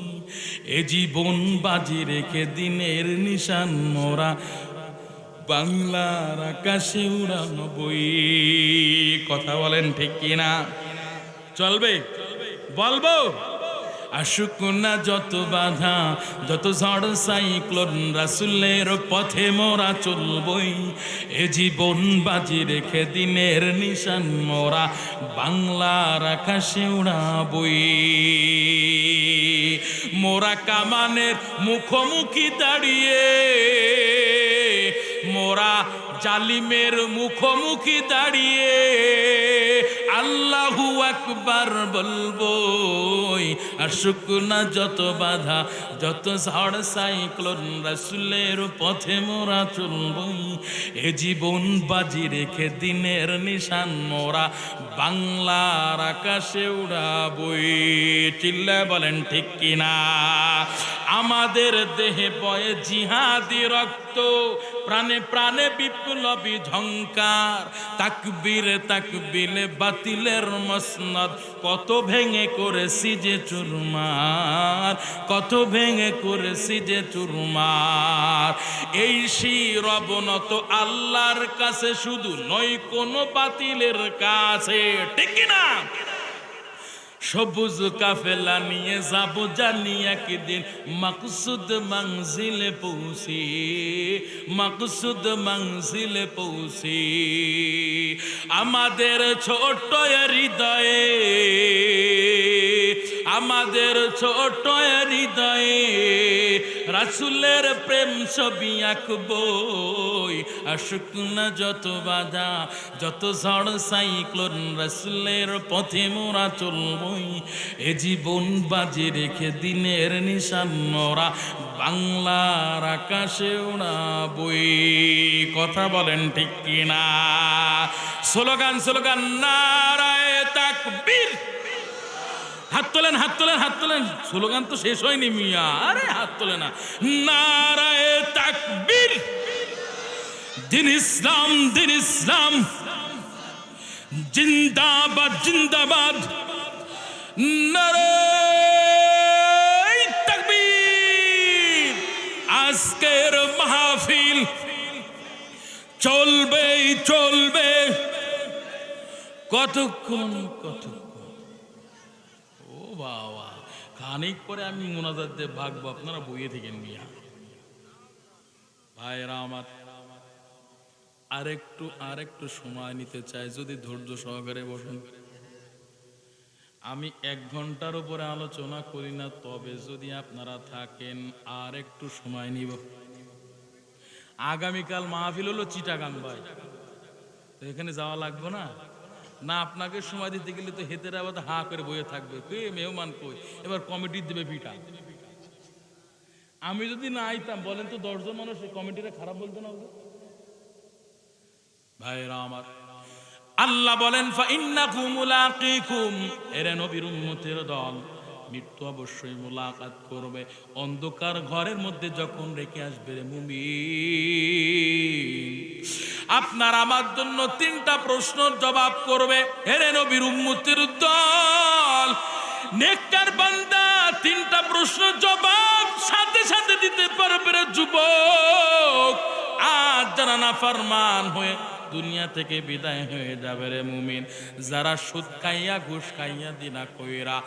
এ জীবন বাজি রেখে দিনের নিশান মোরা বাংলার আকাশে উড়ানবই। কথা বলেন ঠিক কিনা? চলবে, বলবো। আসুক না যত বাধা, যত ঝড় সাইক্লোন, রাসূলের পথে মোরা চলবই। এ জীবন বাজি রেখে দিনের নিশান মোরা বাংলার আকাশে উড়াবই। মোরা কামানের মুখোমুখি দাঁড়িয়ে, মোরা জালিমের মুখোমুখি দাঁড়িয়ে আল্লাহু আকবার বলবো, আসুক না যত বাধা যত ঝড় সাইক্লোন, রাসূলের পথে মোরা চলবই, এ জীবন বাজি রেখে দিনের নিশান মোরা বাংলার আকাশে উড়াবই। চিল্লায় বলেন ঠিক কিনা? আমাদের দেহে বয়ে জিহাদি রক্ত, প্রাণে প্রাণে বিপ্লবী ঝংকার, তাকবীর তাকবীরে বাতিলের মসনদ কত ভেঙে করেছি যে চুরমার, কত ভেঙে করেছি যে চুরমার। এই শির অবনত আল্লাহর কাছে, শুধু নয় কোনো বাতিলের কাছে, ঠিক কিনা? সবুজ কাফেলা নিয়ে যাব জানি একদিন মকসুদ মঞ্জিলে পৌঁছে, মকসুদ মঞ্জিলে পৌঁছে। আমাদের ছোট হৃদয়ে, আমাদের ছোট হৃদয়ে রাসূলের প্রেম ছবি আঁকবই, আসুক না যত বাধা যত ঝড় সাইক্লোন, রাসূলের পথে মোরা চলবই, এ জীবন বাজি রেখে দিনের নিশান মোরা বাংলার আকাশে উড়াবই। কথা বলেন ঠিক কিনা? স্লোগান স্লোগান, নারায়ে তাকবীর। হাত তোলেন, হাত তোলেন, হাত তোলেন। স্লোগান তো শেষ হয়নি মিয়া, আরে হাত তোলে না। নারায়ে তাকবীর। দিন ইসলাম, দিন ইসলাম জিন্দাবাদ, জিন্দাবাদ। নারায়ে তাকবীর। আজকের মাহফিল চলবেই চলবে। কতক্ষণ কতক্ষণ? ও বাবা, খানিক পরে আমি মোনাজাত দিয়ে ভাগবো, আপনারা বইয়ে থেকে মিয়া। ভাইরা আমার, আরেকটু সময় নিতে চাই, যদি ধৈর্য সহকারে বসুন। আমি 1 ঘন্টার উপরে আলোচনা করি না, তবে যদি আপনারা থাকেন আর একটু সময় নিব। আগামীকাল মাহফিল হলো চিটাগাং ভাই, তো এখানে যাওয়া লাগবে না? না আপনাকে সময় দিতে গেলে তো হেতেরা আবার হা করে বয়ে থাকবে, কে মেহমান কই, এবার কমিটি দেবে পিঠা। আমি যদি না আইতাম বলেন তো 10 জন মানুষ কমিটিটা খারাপ বলতো না? ভাইরা আমার, আল্লাহ বলেন ফাইন্নাকুম মুলাকিকুম, এরে নবীর উম্মতের দল মৃত্যু অবশ্যই মুলাকাত করবে। অন্ধকার ঘরের মধ্যে যখন রেখে আসবে রে মুমিন, আপনার আমার জন্য 3টা প্রশ্নের জবাব করবে। এরে নবীর উম্মতের দল, নেককার বান্দা 3টা প্রশ্নের জবাব সাথে সাথে দিতে পারবে রে যুবক। আর যারা নাফরমান হয়ে দুনিয়া থেকে বিদায় হয়ে যাবে রে মুমিন, যারা সুদ খাইয়া ঘুষ খাইয়া দিনা কইরা,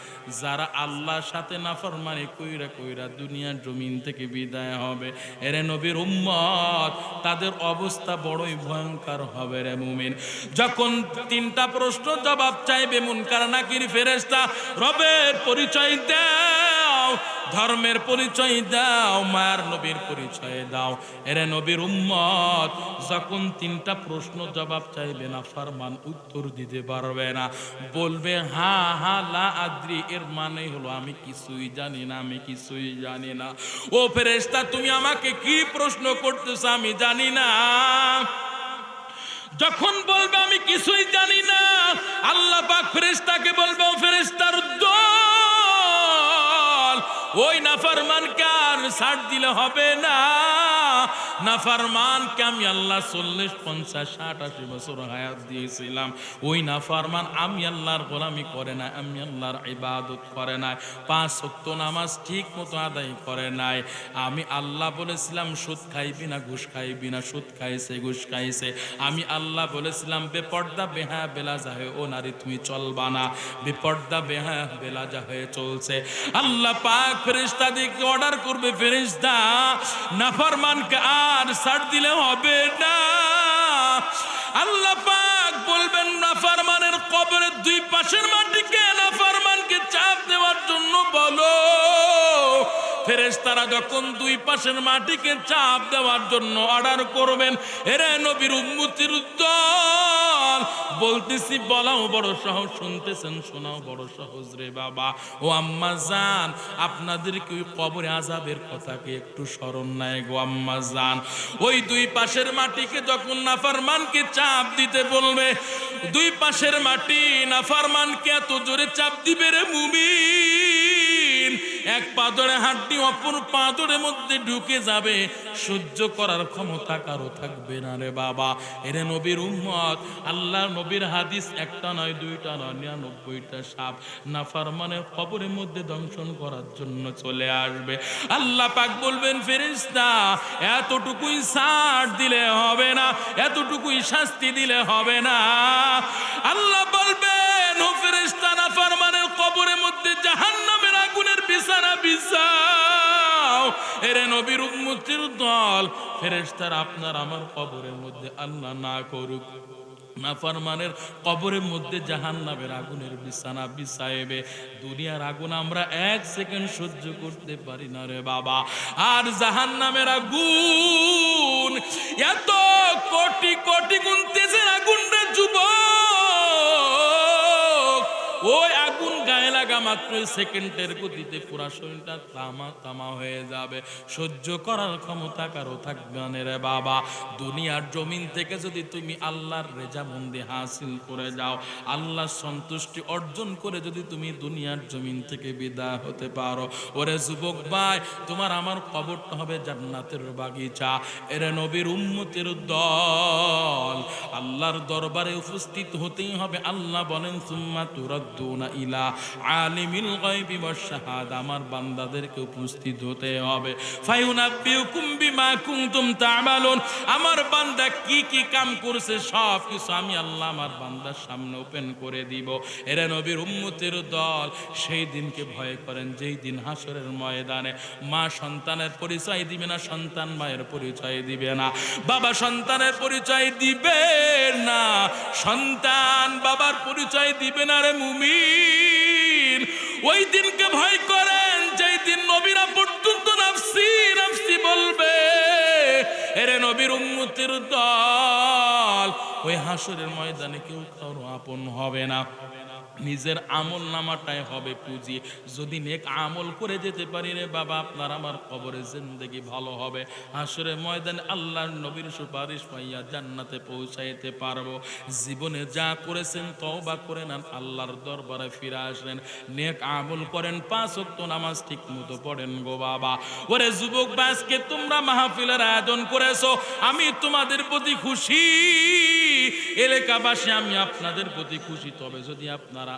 যারা আল্লাহর সাথে নাফরমানি কইরা কইরা দুনিয়ার জমিন থেকে বিদায় হবে, এরে নবীর উম্মত, তাদের অবস্থা বড়ই ভয়ঙ্কর হবে রে মুমিন। যখন 3টা প্রশ্ন জবাব চাইবে মুনকার নাকির ফেরেশতা, রবের পরিচয় দাও, ধর্মের পরিচয় দাও, মায়ার নবীর পরিচয় দাও। এরে নবীর উম্মত, যখন 3টা প্রশ্ন জবাব চাইবে না, ফরমান উত্তর দিতে পারবে না, বলবে হা হা লা আদ্রি, এর মানে হলো আমি কিছুই জানি না, আমি কিছুই জানি না। ও ফেরেশতা, তুমি আমাকে কি প্রশ্ন করতেছ আমি জানি না। যখন বলবে আমি কিছুই জানি না, আল্লাহ পাক ফেরেশতাকে বলবে, ও ফেরেশতার দল, ওই নাফরমানকে আর ছাড় দিলে হবে না। নাফরমানকে আমি আল্লাহ 40, 50, 60, 80 বছর হায়াত দিয়েছিলাম। ওই নাফরমান আমি আল্লাহর গোলামি করে না, আমি আল্লাহর ইবাদত করে না, 5 ওয়াক্ত নামাজ ঠিক মতো আদায় করে নাই। আমি আল্লাহ বলেছিলাম সুদ খাইবি না, ঘুষ খাইবি না, সুদ খাইছে, ঘুষ খাইছে। আমি আল্লাহ বলেছিলাম বেপর্দা বেহায়া বেলাজা হয়ে ও নারী তুমি চলবা না, বেপর্দা বেহায়া বেলাজা হয়ে চলছে। আল্লাহ পাক ফেরেশতাদেরকে অর্ডার করবে, ফেরেশতা নাফরমানকে আর ছাড় দিলে হবে না। আল্লাহ পাক বলবেন নাফরমানের কবরের 2 পাশের মাটিকে নাফরমানকে চাপ দেওয়ার জন্য বলো। ফেরেশতারা যখন 2 পাশের মাটিকে চাপ দেওয়ার জন্য অর্ডার করবেন, এরে নবীর উম্মতের দল, দল বলতেছি বলাও বড় সহজ, শুনতেছেন শোনাও বড় সহজ রে বাবা। ও আম্মা জান, আপনাদের কি ওই কবরে আযাবের কথা কি একটু স্মরণ নাই গো আম্মা জান? ওই দুই পাশের মাটিকে যখন নাফরমানকে চাপ দিতে বলবে, দুই পাশের মাটি নাফরমানকে এত জোরে চাপ দিবে রে মুমিন, এক পাদরে হাড্ডি অপর পাদরের মধ্যে ঢুকে যাবে, সহ্য করার ক্ষমতা কারো থাকবে না রে বাবা। এরে নবীর উম্মত, আল্লাহ নবীর হাদিস একটা নয় দুইটা নয় 99টা সাপ নাফরমানের কবরের মধ্যে দংশন করার জন্য চলে আসবে। আল্লাহ পাক বলবেন ফেরেশতা এতটুকুই ছাড় দিলে হবে না, এতটুকুই শাস্তি দিলে হবে না। আল্লাহ বলবেন ও ফেরেশতা নাফরমানের কবরের মধ্যে জাহান্নামের আগুনের বিছানা বিছাও। এরে নবীর উম্মতের দল, ফেরেশতারা আপনার আমার কবরের মধ্যে আল্লাহ না করুক নাফরমানের কবরের মধ্যে জাহান্নামের আগুনের বিছানা বিছাইবে। দুনিয়ার আগুন আমরা এক সেকেন্ড সহ্য করতে পারি না রে বাবা, আর জাহান্নামের আগুন এত কোটি কোটি গুণ তেজের আগুন রে যুবক। ওই আগুন গায়ে লাগা মাত্র সেকেন্ডের গতিতে পুরা শরীরটা তামা তামা হয়ে যাবে, সহ্য করার ক্ষমতা কারো থাকবে না রে বাবা। দুনিয়ার জমিন থেকে যদি তুমি আল্লাহর রেজামন্দি হাসিল করে যাও, আল্লাহর সন্তুষ্টি অর্জন করে যদি তুমি দুনিয়ার জমিন থেকে বিদায় হতে পারো, ওরে যুবক ভাই, তোমার আমার কবরটা হবে জান্নাতের বাগিচা। এরে নবীর উম্মতের দল, আল্লাহর দরবারে উপস্থিত হতেই হবে। আল্লাহ বলেন সুম্মা তুরাদ্দুনা ইলা আলিমিল গায়বি ওয়াশ শাহাদা, আমার বান্দাদেরকে উপস্থিত হতে হবে। ফায়ুনাব্বিউকুম বিমা কুনতুম তা'মালুন, আমার বান্দা কি কি কাম করছে সব কিছু আমি আল্লাহ আমার বান্দার সামনে ওপেন করে দিব। এরা নবীর উম্মতের দল, সেই দিনকে ভয় করেন যেই দিন হাসরের ময়দানে মা সন্তানের পরিচয় দিবে না, সন্তান মায়ের পরিচয় দিবে না, বাবা সন্তানের পরিচয় দিবে না, সন্তান বাবার পরিচয় দিবে না রে মুমিন। ওই দিনকে ভয় করেন যেই দিন নবীরা পর্যন্ত নাফসি নাফসি বলবে। এরে নবীর উম্মতের দল, ওই হাসরের ময়দানে কেউ কারো আপন হবে না, নিজের আমল নামাটাই হবে পুঁজি। যদি নেক আমল করে যেতে পারি রে বাবা, আপনার আমার কবরে জিন্দেগি ভালো হবে। হাসরের ময়দানে আল্লাহর নবীর সুপারিশ পাইয়া জান্নাতে পৌঁছাইতে পারবো। জীবনে যা করেছেন তওবা করে নেন, আল্লাহর দরবারে ফিরে আসেন, নেক আমল করেন, 5 ওয়াক্ত নামাজ ঠিক মতো পড়েন গো বাবা। ওরে যুবক, আজকে তোমরা মাহফিলের আয়োজন করেছো, আমি তোমাদের প্রতি খুশি, এলাকাবাসী আমি আপনাদের প্রতি খুশি। তবে যদি আপনারা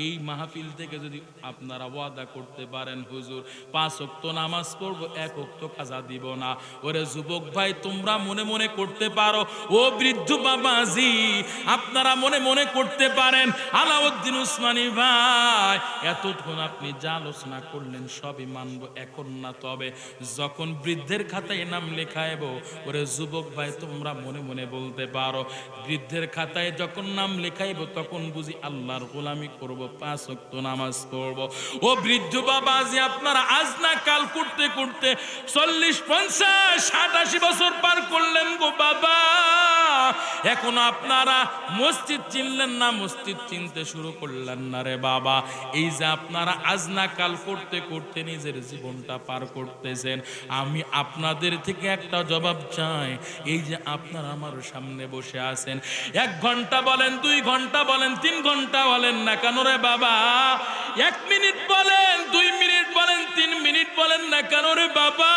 এই মাহফিল থেকে যদি আপনারা ওয়াদা করতে পারেন হুজুর 5 ওয়াক্ত নামাজ পড়বো, 1 ওয়াক্ত কাজা দিব না, ওরে যুবক ভাই তোমরা মনে মনে করতে পারো, ও বৃদ্ধ বাবাজি আপনারা মনে মনে করতে পারেন, আলাউদ্দিন উসমানী ভাই এতক্ষণ আপনি যা আলোচনা করলেন সবই মানবো, এখন না, তবে যখন বৃদ্ধের খাতায় নাম লেখাইব, ওরে যুবক ভাই তোমরা মনে মনে বলতে পারো, বৃদ্ধের খাতায় যখন নাম লেখাইব তখন বুঝি আল্লাহর গোলামি করব, 5 ওয়াক্ত নামাজ পড়ব। ও বৃদ্ধ বাবাজি আপনারা আজ না কাল করতে করতে 40, 50, 60, 80 বছর পার করলেন গো বাবা, এখন আপনারা মসজিদ চিনলেন না, মসজিদ চিনতে শুরু করলেন না রে বাবা। এই যে আপনারা আজ না কাল করতে করতে নিজের জীবনটা পার করতেছেন, আমি আপনাদের থেকে একটা জবাব চাই। এই যে আপনারা আমার সামনে বসে আছেন, 1 ঘন্টা বলেন, 2 ঘন্টা বলেন, 3 ঘন্টা বলেন না কেন রে বাবা, 1 মিনিট বলেন, 2 মিনিট বলেন, 3 মিনিট বলেন না কেন রে বাবা,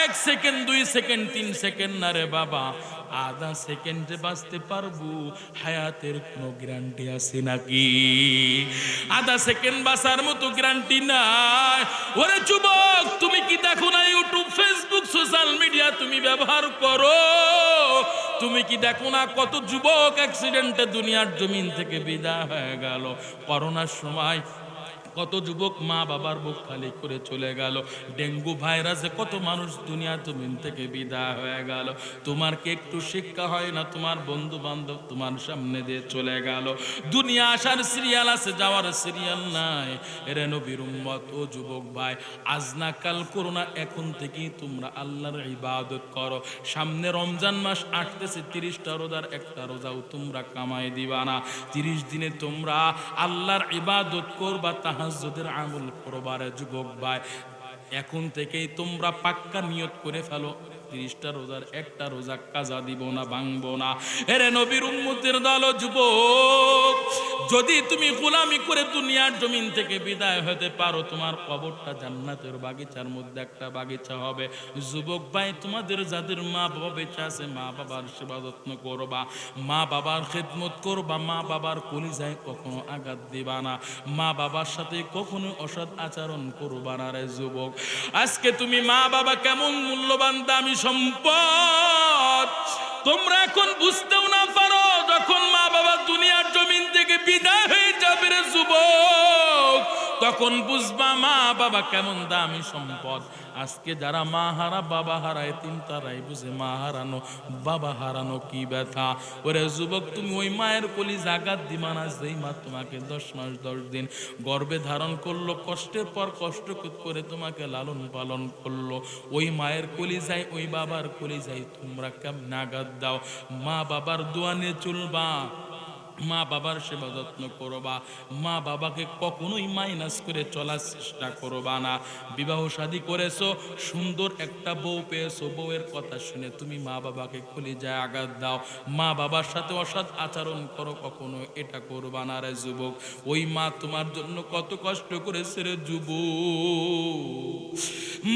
1 সেকেন্ড, 2 সেকেন্ড, 3 সেকেন্ড না রে বাবা, আধা সেকেন্ডে বাঁচতে পারবো, হায়াতের কোনো গ্যারান্টি আছে নাকি? আধা সেকেন্ড বাঁচার মতো গ্যারান্টি নাই। ওরে যুবক, তুমি কি দেখো না ইউটিউব, ফেসবুক, সোশ্যাল মিডিয়া তুমি ব্যবহার করো? তুমি কি দেখো না কত যুবক অ্যাক্সিডেন্টে দুনিয়ার জমিন থেকে বিদায় হয়ে গেল? করোনার সময় কত যুবক মা বাবার বুক খালি করে চলে গেল, ডেঙ্গু ভাইরাসে কত মানুষ দুনিয়া জমিন থেকে বিদায় হয়ে গেল। তোমার কি একটু শিক্ষা হয় না? তোমার বন্ধু বান্ধব তোমার সামনে দিয়ে চলে গেল, দুনিয়া আসার সিরিয়াল আছে, যাওয়ার সিরিয়াল নাই। এরে নবীর উম্মত ও যুবক ভাই, আজ না কাল করো না, এখন থেকেই তোমরা আল্লাহর ইবাদত করো। সামনে রমজান মাস আসতেছে, 30টা রোজার একটা রোজাও তোমরা কামাই দিবা না। 30 দিনে তোমরা আল্লাহর ইবাদত করবা, তাহাজ্জুদের আমল করবা। রে যুবক ভাই, এখন থেকেই তোমরা পাক্কা নিয়ত করে ফেলো, 30টা রোজার একটা রোজা কাজা দিব না, ভাঙবো না। এরে নবীর উম্মতের দল যুবক, যদি তুমি গোলামি করে দুনিয়ার জমিন থেকে বিদায় হতে পারো, তোমার কবরটা জান্নাতের বাগিচার মধ্যে একটা বাগিচা হবে। যুবক ভাই, তোমাদের যাদের মা বাবা বেঁচে আছে, মা বাবার সেবা যত্ন করবা, মা বাবার খেদমত করবা, মা বাবার কলিজায় কখনো আঘাত দিবা না, মা বাবার সাথে কখনো অসৎ আচরণ করবা না। রে যুবক, আজকে তুমি মা বাবা কেমন মূল্যবান দামি সম্পদ তোমরা এখন বুঝতেও না পারো। যখন মা বাবা দুনিয়ার জমিন থেকে বিদায় হয়ে যাবে রে যুবক, তখন বুঝবা মা বাবা কেমন দামি সম্পদ। আজকে যারা মা হারা বাবা হারায়, তারাই বুঝে মা হারানো বাবা হারানো কি ব্যথা। ওরে যুবক, তুমি ওই মায়ের কলিজা আঘাত দিবা না, যেই মা তোমাকে 10 মাস 10 দিন গর্ভে ধারণ করলো, কষ্টের পর কষ্ট করে তোমাকে লালন পালন করলো। ওই মায়ের কলিজায়, ওই বাবার কলিজায় তোমরা কেমন আঘাত দাও। মা বাবার দোয়া নিয়ে চলবা, মা বাবার সেবা যত্ন করবা, মা বাবাকে কখনোই মাইনাস করে চলার চেষ্টা করবা না। বিবাহ শাদী করেছো, সুন্দর একটা বউ পেয়েছো, বউয়ের কথা শুনে তুমি মা বাবাকে কলিজায় আঘাত দাও, মা বাবার সাথে অসৎ আচরণ করো, কখনো এটা করবা না। রে যুবক, ওই মা তোমার জন্য কত কষ্ট করেছে রে যুবক।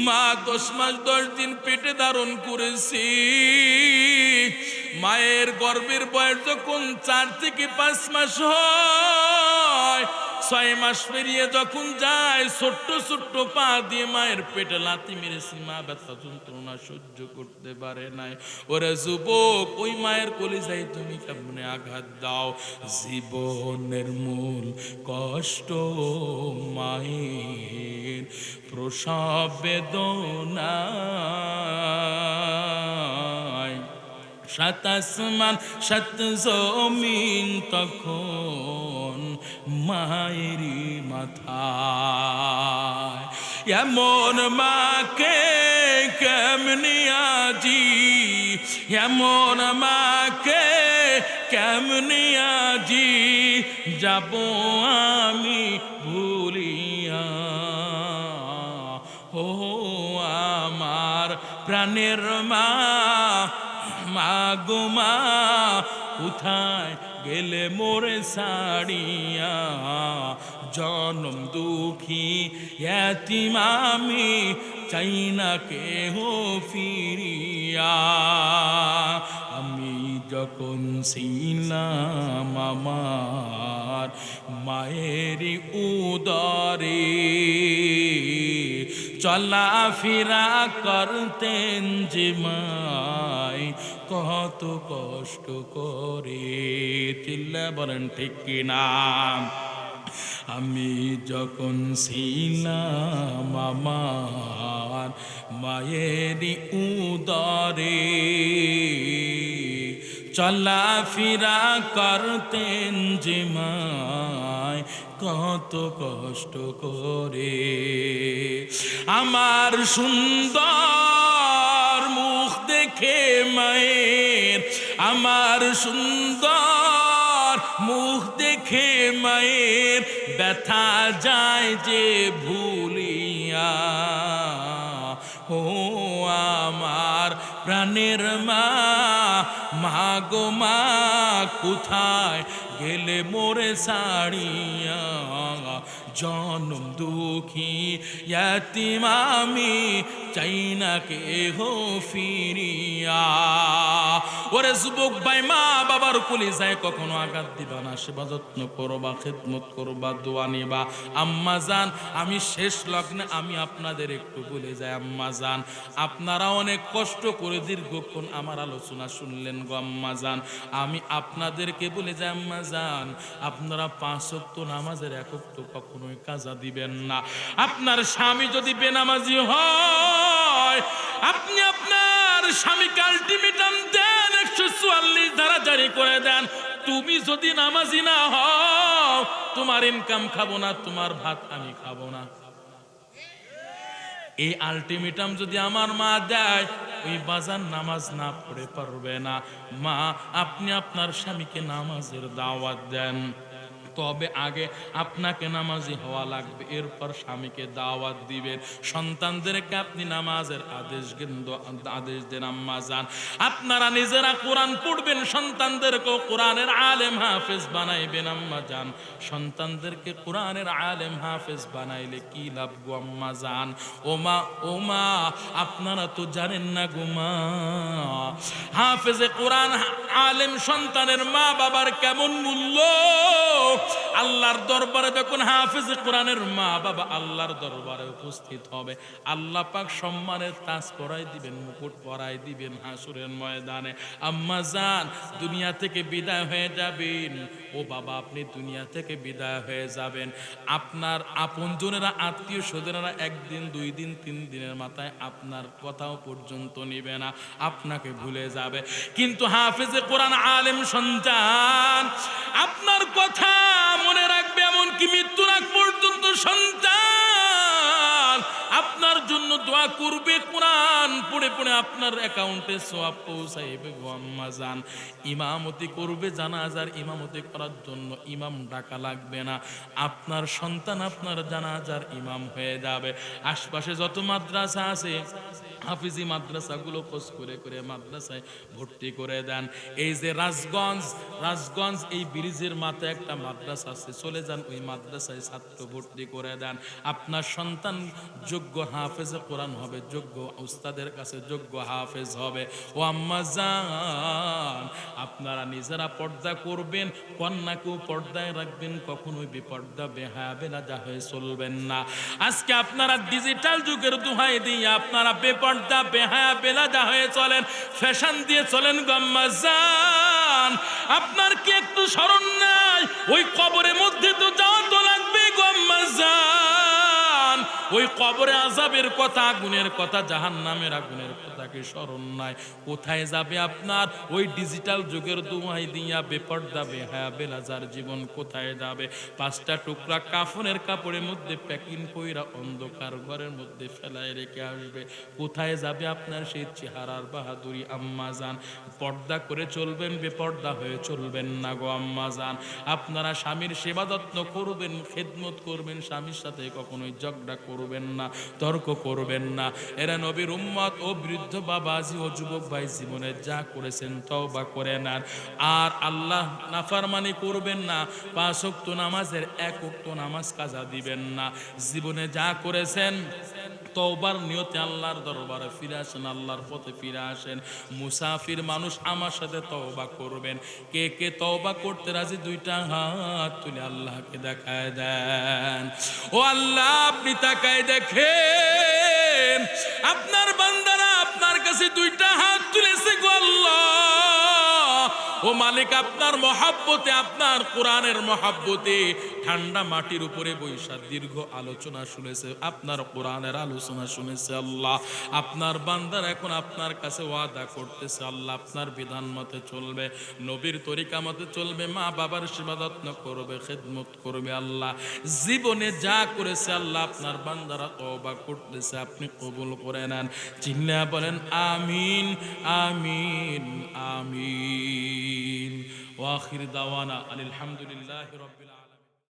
মা 10 মাস 10 দিন পেটে ধারণ করেছি, মায়ের গর্ভের বয়স যখন 4 থেকে 5 মাস হয়, 6 মাস পেরিয়ে যখন যায়, ছোট্ট ছোট্ট পা দিয়ে মায়ের পেটে লাথি মেরেছি, মা ব্যথা যন্ত্রণা সহ্য করতে পারে নাই। ওরে যুবক, ওই মায়ের কলিজায় তুমি কেমনে আঘাত দাও। জীবনের মূল কষ্ট মায়ের প্রসব বেদনা, 7 আসমান 7 জমিন তখন মায়েরই মাথায়। এমন মাকে কেমনি আজি, এমন মাকে কেমনি আজি যাব আমি ভুলিয়া। ও আমার প্রাণের মা, মা গো মা, কোথায় গেলে মোরে ছাড়িয়া। জনম দুঃখী এতিম আমি, চাই না কেহ ফিরিয়া। আমি যখন ছিলাম আমার মায়েরই উদরে, চলা ফিরা করতেন যে মাই কত কষ্ট করে। চিল্লা বলেন ঠিক কিনা? আমি যখন ছিলাম আমার মায়েরই উদরে, চলা ফিরা করতেন যে মায় কত কষ্ট করে। আমার সুন্দর মুখ দেখে মায়ের, আমার সুন্দর মুখ দেখে মায়ের ব্যথা যায় যে ভুলিয়া। ও আমার প্রাণের মা, মা গো মা, কোথায় গেলে মোরে ছাড়িয়া। জনম দুঃখী এতিম আমি, চাই না কে হো ফিরিয়া। ওরে যুবক ভাই, মা বাবার কলিজায় কখনো আঘাত দিবা না, সেবা যত্ন করবা, খেদমত করবা, দোয়া নিবা। আম্মা জান, আমি শেষ লগ্নে আমি আপনাদের একটু বলে যাই, আম্মা জান আপনারা অনেক কষ্ট করে দীর্ঘক্ষণ আমার আলোচনা শুনলেন গো আম্মা জান, আমি আপনাদেরকে বলে যাই আম্মা জান, আপনারা 5 ওয়াক্ত নামাজের এক ওয়াক্ত কখনোই কাজা দিবেন না। আপনার স্বামী যদি বেনামাজি হয়, আপনি আপনার স্বামীকে আলটিমেটাম দেন, 144 ধারা জারি করে দেন, তুমি যদি নামাজি না হও তোমার ইনকাম খাবো না, তোমার ভাত আমি খাবো না। এই আলটিমেটাম যদি আমার মা দেয়, ওই বাজার নামাজ না পড়ে পারবে না। মা, আপনি আপনার স্বামীকে নামাজের দাওয়াত দেন, তবে আগে আপনাকে নামাজি হওয়া লাগবে, এরপর স্বামীকে দাওয়াত দিবেন। সন্তানদেরকে আপনি নামাজের আদেশ দেন আম্মা জান। আপনারা নিজেরা কোরআন পড়বেন, সন্তানদেরকেও কোরআনের আলেম হাফেজ বানাইবেন আম্মা জান। সন্তানদেরকে কোরআনের আলেম হাফেজ বানাইলে কি লাভ গো আম্মা জান? ও মা, আপনারা তো জানেন না গো মা, হাফেজে কোরআন আলেম সন্তানের মা বাবার কেমন মূল্য। আল্লাহর দরবারে যখন হাফেজে কোরআনের মা বাবা আল্লাহর দরবারে উপস্থিত হবে, আল্লাহ পাক সম্মানের তাজ পরাই দিবেন, মুকুট পরাই দিবেন হাসুরের ময়দানে। আম্মা জান, দুনিয়া থেকে বিদায় হয়ে যাবেন, ও বাবা আপনি দুনিয়া থেকে বিদায় হয়ে যাবেন, আপনার আপনজনেরা, আত্মীয় স্বজনেরা 1 দিন 2 দিন 3 দিনের মাথায় আপনার কথাও পর্যন্ত নিবে না, আপনাকে ভুলে যাবে। কিন্তু হাফেজে কোরআন আলেম সন্তান আপনার কথা মনে রাখবে, এমনকি মৃত্যুর আগ পর্যন্ত সন্তান আপনার জন্য দোয়া করবে, কোরআন পড়ে পড়ে আপনার অ্যাকাউন্টে সওয়াব পৌঁছাইবে গো আম্মা জান। ইমামতি করবে, জানাজার ইমামতি করার জন্য ইমাম ডাকা লাগবে না, আপনার সন্তান আপনার জানাজার ইমাম হয়ে যাবে। আশপাশে যত মাদ্রাসা আছে, হাফিজি মাদ্রাসাগুলো খোঁজ করে করে মাদ্রাসায় ভর্তি করে দেন। এই যে রাজগঞ্জ এই ব্রিজের মাথায় একটা মাদ্রাসা আছে, চলে যান ওই মাদ্রাসায় ছাত্র ভর্তি করে দেন। আপনার সন্তান যোগ্য হাফেজে কোরআন হবে, যোগ্য উস্তাদের কাছে যোগ্য হাফেজ হবে। ও আম্মা জান, আপনারা নিজেরা পর্দা করবেন, কন্যাকেও পর্দায় রাখবেন, কখনোই বেপর্দা বেহায়া বেলাজা হয়ে চলবেন না। আজকে আপনারা ডিজিটাল যুগের দোহাই দিয়ে আপনারা বেপর্দা বেহায়া বেলাজা হয়ে চলেন, ফ্যাশন দিয়ে চলেন গো আম্মা জান। আপনার কি একটু স্মরণ নাই? ওই কবরের মধ্যে তো যাওয়া তো লাগবে গো আম্মা জান। ওই কবরে আযাবের কথা, আগুনের কথা, জাহান্নামের আগুনের কথা কি স্মরণ নাই? কোথায় যাবে আপনার ওই ডিজিটাল যুগের দোহাই দিয়া বেপর্দা বেহায়া বেলাজার জীবন কোথায় যাবে? 5টা টুকরা কাফনের কাপড়ের মধ্যে প্যাকিং কইরা অন্ধকার ঘরের মধ্যে ফেলায় রেখে আসবে। কোথায় যাবে আপনার সেই চেহারার বাহাদুরি? আম্মা জান, পর্দা করে চলবেন, বেপর্দা হয়ে চলবেন না গো আম্মা জান। আপনারা স্বামীর সেবা যত্ন করবেন, খেদমত করবেন, স্বামীর সাথে কখনোই ঝগড়া করবেন না, তর্ক করবেন না। এরা নবীর উম্মত ও বৃদ্ধ বাবাজি ও যুবক ভাই, জীবনে যা করেছেন তওবা করে নেন, আর আল্লাহ নাফরমানি করবেন না। 5 ওয়াক্ত নামাজের 1 ওয়াক্ত নামাজ কাজা দিবেন না। জীবনে যা করেছেন তওবার নিয়তে আল্লাহর দরবারে ফিরে আসেন, আল্লাহর পথে ফিরে আসেন। মুসাফির মানুষ আমার সাথে তওবা করবেন। কে কে তওবা করতে রাজি? 2টা হাত তুলে আল্লাহকে দেখায় দেন। ও আল্লাহ, আপনি তাকায় দেখেন, আপনার বান্দারা আপনার কাছে 2টা হাত তুলেছে গো আল্লাহ। ও মালিক, আপনার মহাব্বতে, আপনার কোরআনের মহাব্বতে ঠান্ডা মাটির উপরে বৈশা দীর্ঘ আলোচনা শুনেছে, আপনার কোরআনের আলোচনা শুনেছে আল্লাহ। আপনার বান্দার এখন আপনার কাছে ওয়াদা করতেছে আল্লাহ, আপনার বিধান মতে চলবে, নবীর তরিকা মতে চলবে, মা বাবার সেবা যত্ন করবে, খেদমত করবে। আল্লাহ জীবনে যা করেছে আল্লাহ আপনার বান্দারা তওবা করতেছে, আপনি কবুল করে নেন। চিল্লা বলেন আমিন আমিন আমিন। ওয়া আখির দাওয়ানা আলহামদুলিল্লাহি রাব্বিল আলামিন।